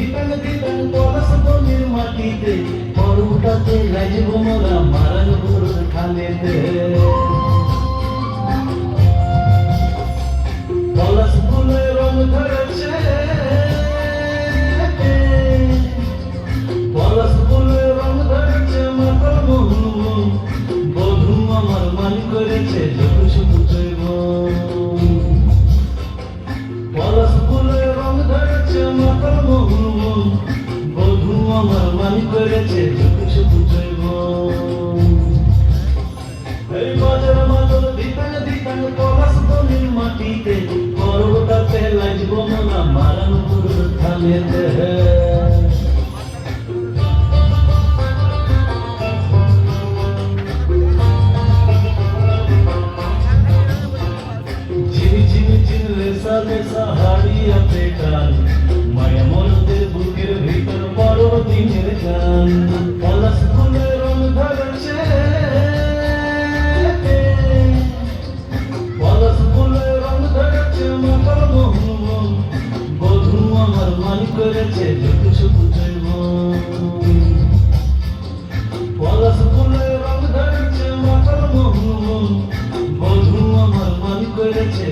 ধিতাং ধিতাং পলাশ বনের মাটিতে পরোটাতে লাজব মোরা মারান গরুর খালেতে পলাশ ফুলে রং ধরেছে পলাশ ফুলে রং ধরেছে মাতাল মোহন বধূ আমার মান করেছে যত সুজৈব পলাশ ফুলে রং ধরেছে মাতাল মোহন বধূ আমার মান করেছে যত সুজৈব এই বাজার মাদল ধিতাং ধিতাং পলাশ বনের মাটিতে পরোটাতে লাজব মোরা মারান গরুর খালেতে লেসা হারিয়া পেটান মায়া মনদের বুকের ভিতর বড় দিনের গান পলাশ ফুলে রং ধরেছে পলাশ ফুলে রং ধরেছে মাতাল মোহন বধূ আমার মান করেছে যত সুজৈব পলাশ ফুলে রং ধরেছে মাতাল মোহন বধূ আমার মান করেছে